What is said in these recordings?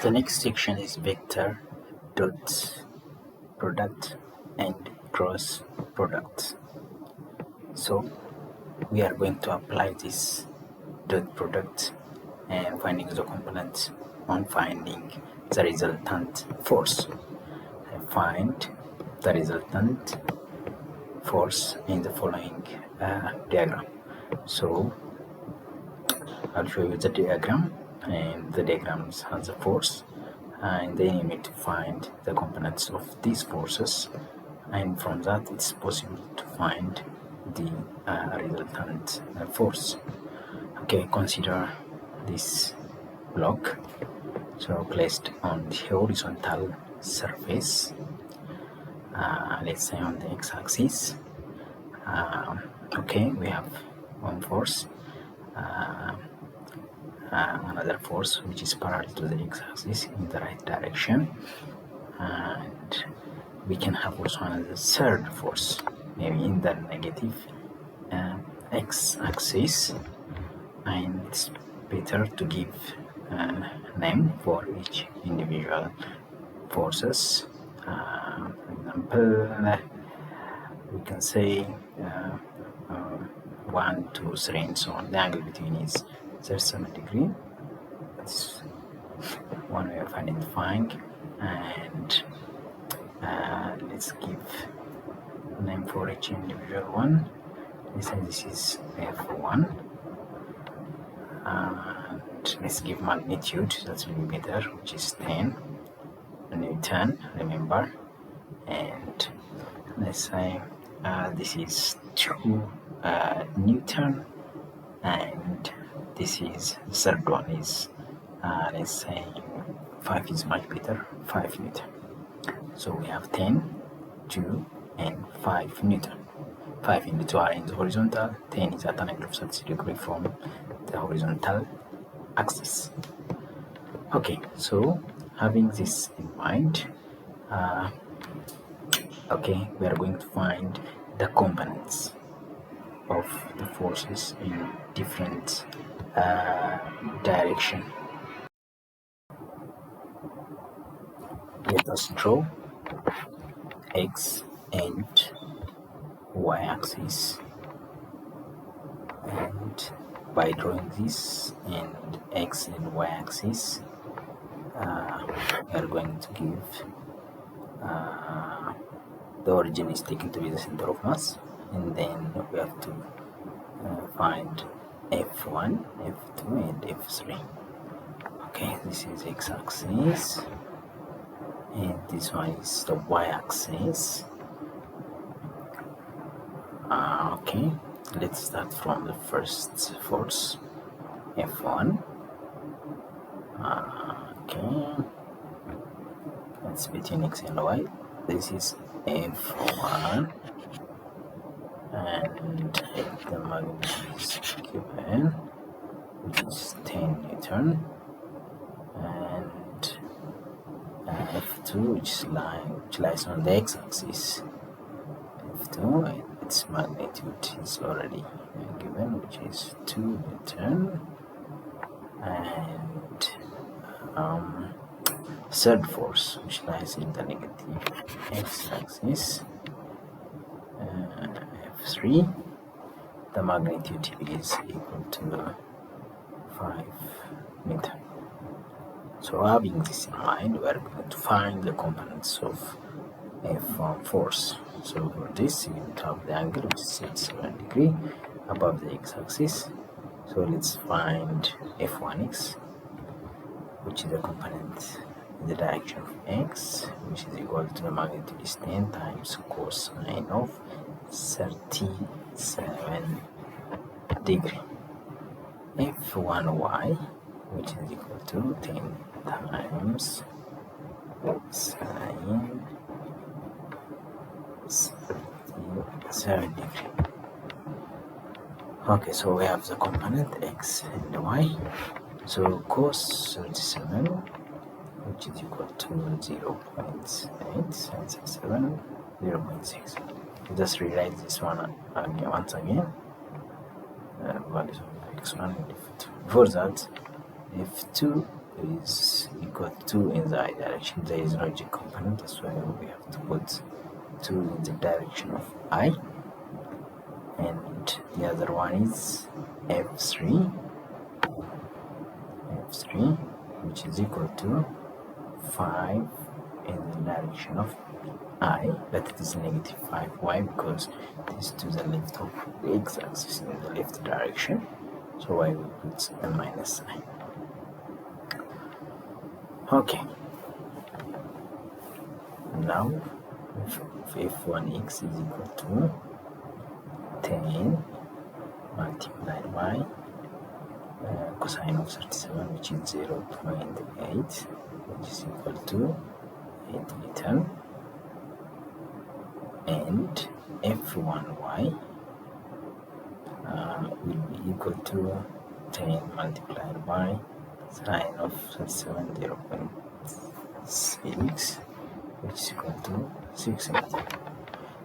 The next section is vector dot product and cross product. So we are going to apply this dot product and finding the component on finding the resultant force. I find the resultant force in the following diagram. So I'll show you the diagram, and the diagram has a force, and then you need to find the components of these forces, and from that it's possible to find the resultant force. Okay, consider this block, so placed on the horizontal surface, let's say on the x-axis. Okay, we have one force, another force which is parallel to the x-axis in the right direction, and we can have also another third force, maybe in the negative x-axis, and it's better to give a name for each individual forces. For example, we can say 1, 2, 3, and so on. The angle between is 37 degrees. That's one way of identifying, and let's give a name for each individual one. Let's say this is F1, and let's give magnitude, that's really better, which is 10 Newton, remember, and let's say this is 2 Newton, and this is the third one is let's say 5 is much better, 5 Newton. So we have 10, 2, and 5 Newton. 5 and 2 are in the horizontal, 10 is at an angle of 30 degrees from the horizontal axis. Okay, so having this in mind, okay, we are going to find the components of the forces in different direction. Let us draw x and y axis, and by drawing this and x and y axis, we are going to give the origin is taken to be the center of mass, and then we have to find F1, F2, and F3. Okay, this is x-axis, and this one is the y-axis. Okay, let's start from the first force, F1. Okay, that's between x and y. This is F1, and the magnitude is given, which is 10 Newton, and F2, which lies on the x-axis. F2, and its magnitude is already given, which is 2 Newton, and third force, which lies in the negative x-axis, F3, the magnitude is equal to 5 Newton. So having this in mind, we are going to find the components of F1 force. So for this, you need to have the angle, which is 37 degrees above the x-axis. So let's find F1x, which is the component in the direction of x, which is equal to the magnitude is 10 times cosine of 37 degrees. F1y, which is equal to 10 times sine 37 degrees. Okay, so we have the component x and y. So cos 37, which is equal to 0.867, 0.6. Just rewrite this one again, once again. Values of x1 and f2. For that, f2 is equal to 2 in the I direction. There is no j component, that's why we have to put 2 in the direction of I. And the other one is f3, which is equal to 5 in the direction of I, but it is negative 5. Why? Because it is to the left of the x-axis, in the left direction. So why we put a minus sign. Okay. Now, if f1x is equal to 10 multiplied by cosine of 37, which is 0.8, which is equal to 8 Newton, and f1y will be equal to 10 multiplied by sine of 37, 0.6, which is equal to 6 Newton.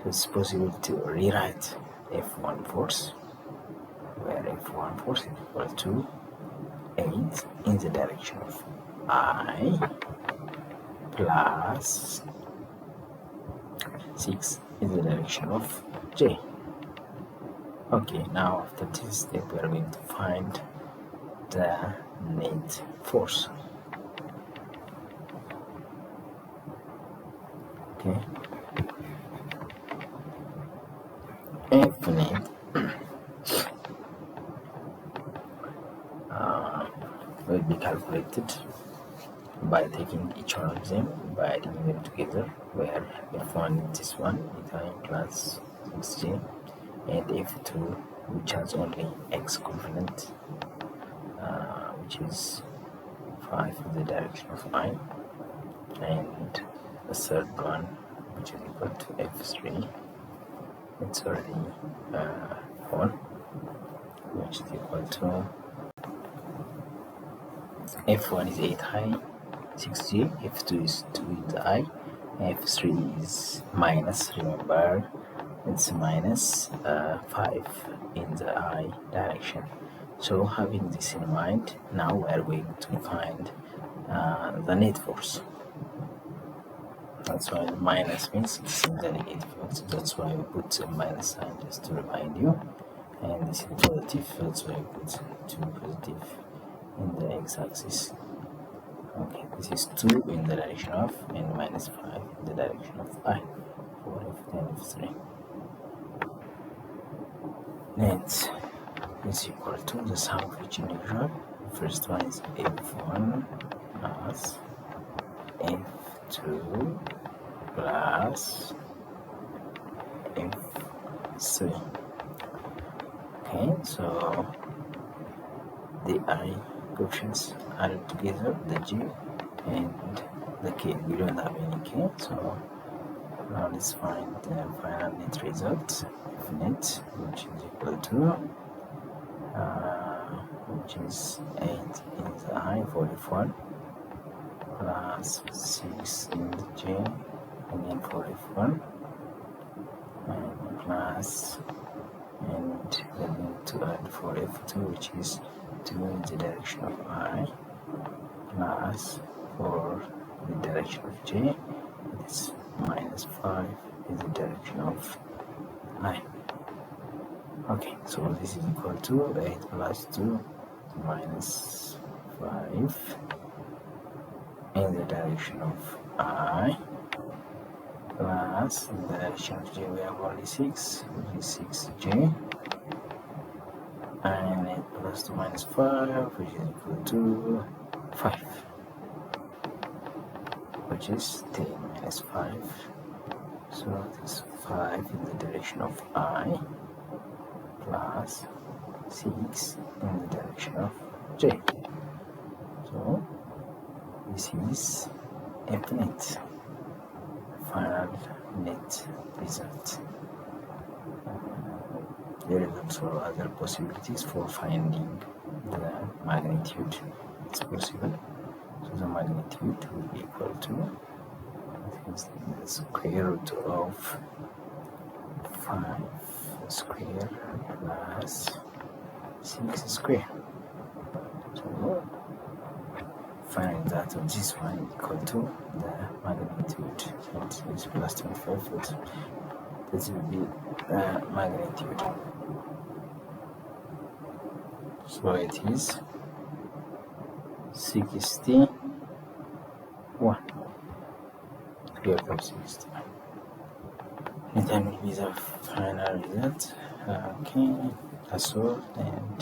So it's possible to rewrite f1 force, where f1 force is equal to 8 in the direction of I plus 6 in the direction of j. Okay, now after this step we are going to find the net force. Okay, F net will be calculated by taking each one of them, by adding them together, where f1 is this one, eta plus 6j, and f2, which has only x component, which is 5 in the direction of I, and the third one, which is equal to f3, it's already on, which is equal to f1 is 8i, 6j, f2 is 2 in the I, f3 is minus, remember it's minus 5 in the I direction. So having this in mind, now we are going to find the net force. That's why the minus means it's in the negative, so that's why we put a minus sign, just to remind you, and this is positive, that's why we put 2 positive in the x-axis. Okay, this is 2 in the direction of, and minus 5 in the direction of I for f2 and f3. Net is equal to the sum of each individual. The first one is f1 plus f2 plus f3. Okay, so the I coefficients are together, the j and the k. We don't have any k, so now let's find the final net result. F net, which is equal to which is 8 in the I for f1 plus 6 in the j again for f1, and plus, and we're going to add for f2, which is 2 in the direction of I, plus for the direction of j, it's minus 5 in the direction of I. Okay, so this is equal to 8 plus 2 minus 5 in the direction of I, plus in the direction of j we have only 6, which is 6j, and 8 plus 2 minus 5, which is equal to 5, which is 10 minus 5, so this 5 in the direction of I, plus 6 in the direction of j. So this is F net, final net result. There is also other possibilities for finding the magnitude. It's possible. So the magnitude will be equal to, I think, the square root of 5 square plus 6 square. So final result of this one equal to the magnitude. It is plus 25 volts. This will be the magnitude. So it is 61. Here comes 60. Then will be the final result. Okay, that's all, and